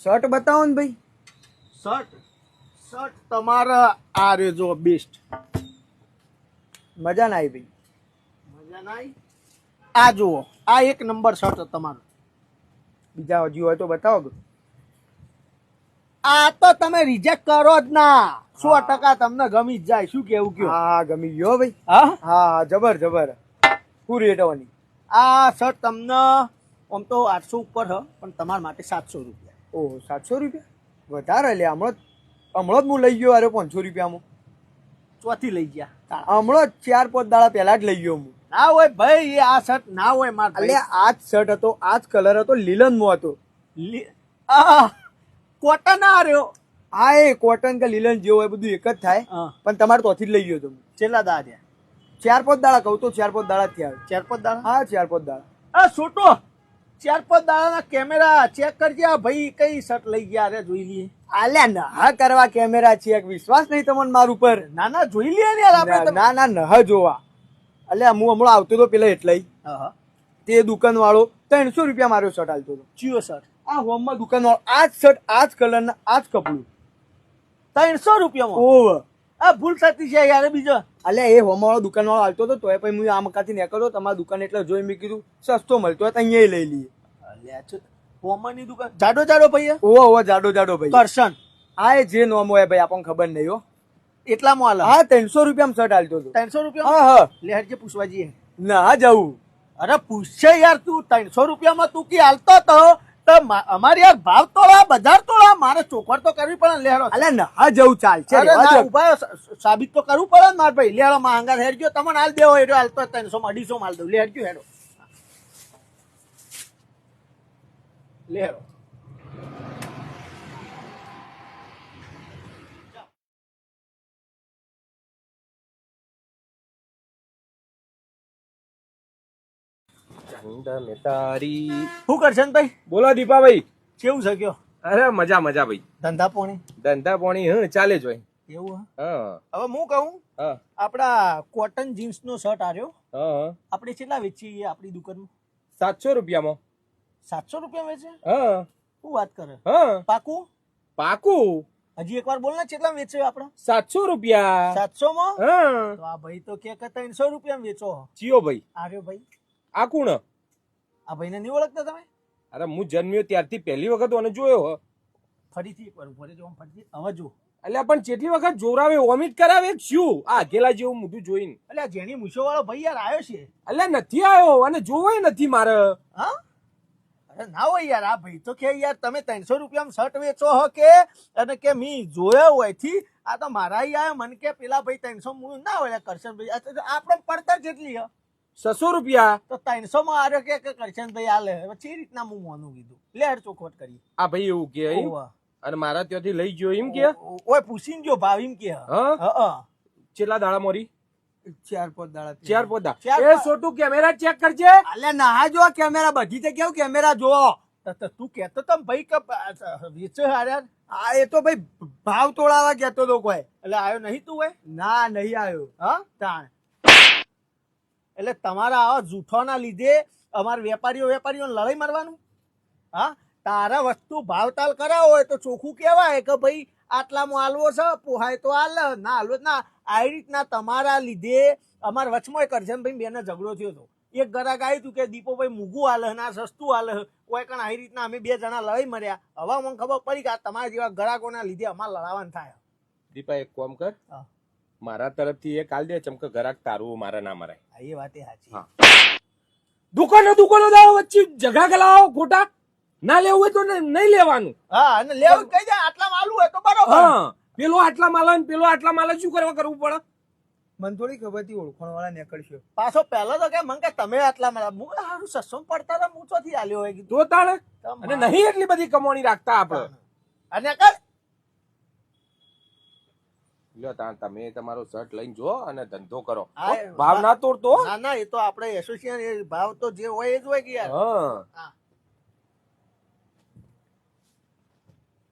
Shirt બતાવો ને ભાઈ. શર્ટ શર્ટ તમારા આ રે જો બેસ્ટ. મજા ના આવી ભાઈ. મજા ના આવી. આ જુઓ આ એક નંબર શર્ટ તમારો. બીજા હજી હોય તો બતાવો. આ તો તમે રિજેક્ટ કરો જ ના. 100% તમને ગમી જ જાય. શું કેવું કયો? હા ગમી ગયો ભાઈ. હા હા જબર જબર. શું રેટ આવવાની? આ શર્ટ તમને આમ તો 800 ઉપર હ પણ તમારા માટે 700 રૂપિયા. ઓહો 700 રૂપિયા વધારે લે. હમણાં જ હું લઈ ગયો. અરે 500 રૂપિયામાં ચોથી લઈ ગયા. હમણાં 4-5 દાડા પહેલા જ લઈ ગયો હું. ના હોય ભાઈ એ આ શર્ટ ના હોય માર એટલે આ જ શર્ટ હતો, આ જ કલર હતો, લીલનમાં હતો. કોટન આ રહ્યો. હા એ કોટન કે લીલન જેવો હોય બધું એક જ થાય. પણ તમારે તોથી જ લઈ ગયો તો. છેલ્લા દાડા 4-5 દાડા કહું તો 4-5 દાડા થયા. 4-5 દાડા. હા 4-5 દાડા. આ છોટો 4-5 દાડાના કેમેરા ચેક કરજે. આ ભાઈ કઈ શર્ટ લઈ ગયા રે જોઈ લઈએ. આલ્યા ના કરવા કેમેરા ચેક. વિશ્વાસ નહીં તમને માર ઉપર? ના ના જોઈ લઈએ ને યાર આપણે. ના ના નહ જોવા. અલ્યા હું હમણાં આવતો હતો પેલા એટલે તે દુકાન વાળો 300 રૂપિયા મારો શર્ટ આલતો હતો. ચિયો શર્ટ? આ હોમમાં દુકાન વાળો આ જ શર્ટ, આ જ કલર ના આ જ કપડું 300 રૂપિયામાં. ઓવ આ ભૂલ થતી છે યાર. બીજો અલ્યા એ હોમમાં વાળો દુકાન વાળો આવતો હતો તો પછી હું આ મકાથી નીકળ્યો તમારી દુકાન એટલે જોઈ મેં કીધું સસ્તો મળતો હોય તો અહીંયા લઈ લઈએ. અલ્યા હોમની દુકાન જાડો જાડો ભાઈ. ઓવો જાડો જાડો ભાઈ. કરશન. હા એ જે નોમ હોય ભાઈ આપણને ખબર નહીં હો. એટલામાં હાલ. હા 300 રૂપિયામાં શર્ટ આલતો હતો. 300 રૂપિયા? હા હા. લેહર જે પૂછવા જઈએ. ના જવું. અરે પૂછશે યાર તું 300 રૂપિયામાં તું કી હાલતો તો અમારી યાર ભાવ તોડા બજાર તોડા. મારે ચોખવટ તો કરવી પડે લેહરો. અલ્યા ના જવું ચાલ છે. ઉભા સાબિત તો કરવું પડે ને માર ભાઈ. લેહરો માંગા હેરજો તમને હાલ દેવો હેડો હાલતો 300 માં 250 માલ દઉં. લેહરજો હેડો લેહરો. શું કરશે ને ભાઈ? બોલો દીપાભાઈ. કેવું છે કયો? અરે મજા મજા ભાઈ. ધંધા પોણી ધંધા પાણી ચાલે જ ભાઈ. એવું? હા હવે હું કહું આપડા કોટન જીન્સ નો શર્ટ આવ્યો હા આપણે કેટલા વેચીએ આપણી દુકાનમાં? 700 રૂપિયામાં. 700 રૂપિયા વેચે? હા શું વાત કરે? હા પાકું? પાકું. હજી એકવાર બોલ ને કેટલા વેચે આપડા? 700 રૂપિયા. 700 માં? હા. તો આ ભાઈ તો કે 300 રૂપિયા વેચો. ચિયો ભાઈ? આવ્યો ભાઈ. આ કોણ? આ ભાઈને નહીં ઓળખતા તમે? અરે હું જન્મ્યો ત્યારથી પહેલી વખત ઓને જોયો. ફરીથી એકવાર ઉપર જો ફરીથી હવે જો. એટલે પણ કેટલી વખત જોરાવે વોમિટ કરાવે શું આ અકેલા જેવું મોઢું જોઈને? એટલે જેની મૂછો વાળો ભાઈ યાર આવ્યો છે. એટલે નથી આવ્યો અને જોવાય નથી મારે. હા અરે ના હોય યાર. આ ભાઈ તો કે યાર તમે 300 રૂપિયામાં શર્ટ વેચો હો કે અને કે મી જોયો હોય થી આ તો મારા આવ્યો મને કે પેલા ભાઈ 300 મૂળ ના હોય કરશન ભાઈ. આપણે પડતર જેટલી હ 600 રૂપિયા. તો 300 માં આવ્યો કે કરશન ભાઈ હાલે. પછી રીતના હું મોનું કીધું લેહર ચોખવટ કરી. આ ભાઈ એવું કે અને મારા ત્યાંથી લઈ ગયો એમ કે? ઓય પૂછીને જો ભાવ એમ કે. હા કેટલા દાડા મોરી? 4-5 દાડા. 4-5 દાડા. એ છોટું કેમેરા ચેક કરજે. અલ્યા ના જો કેમેરા બધી તે કેવું કેમેરા જો. તું કેતો તો ભાઈ કે વેચે હાર્યા. આ એ તો ભાઈ ભાવ તોડાવા કેતો તો કોઈ. એટલે આવ્યો નહીં તું હોય? ના નહીં આવ્યો. હા તાણ. એટલે તમારા આવા જૂઠોના લીધે અમારા વેપારીઓ લડાઈ મારવાનું? હા તારા વસ્તુ ભાવતાલ કરાવો હોય તો ચોખ્ખું કહેવાય કે ભાઈ આટલામાં હાલવો છે પોહાય તો હાલ ના હાલવો ના. આવી રીતના તમારા લીધે અમારા વચમાં કરશન ભાઈ બેને ઝઘડો થયો હતો. એક ગ્રાહક આવ્યું હતું કે દીપો ભાઈ મૂગું હાલે ના સસ્તું હાલે કોઈ કણ આવી રીતના અમે 2 જણા લડાઈ મર્યા. હવે મને ખબર પડી કે તમારા જેવા ગ્રાહકોના લીધે અમારે લડાવાનું થાય. દીપા એક કામ કર મારા તરફથી એક હાલ દે ચમકે ગ્રાહક તારું મારા ના મરાય. એ વાત એ સાચી. દુકાનો દાવ વચ્ચે જગા ગલાવો ખોટા ના લેવું હોય તો નહીં લેવાનું. હા અને લેવું કહી દે આટલા માલું હોય તો બરોબર. હા પેલો આટલા માલ પેલો આટલા માલ શું કરવું પડે? મને થોડી ખબર હતી ઓળખાણ વાળા નીકળશે. પાછો પહેલો તો કે મને કે તમે આટલા મારા હું સારું સસ્તો પડતા હતા હું ચોથી આલ્યો હોય કીધું. તો તાણે અને નહીં એટલી બધી કમાણી રાખતા આપણે. અને કર લ્યો તાણ તમે તમારો શર્ટ લઈને જો અને ધંધો કરો. ભાવ ના તોડતો. ના ના એ તો આપણે એસોસિએશન ભાવ તો જે હોય એ જ હોય કે યાર. હા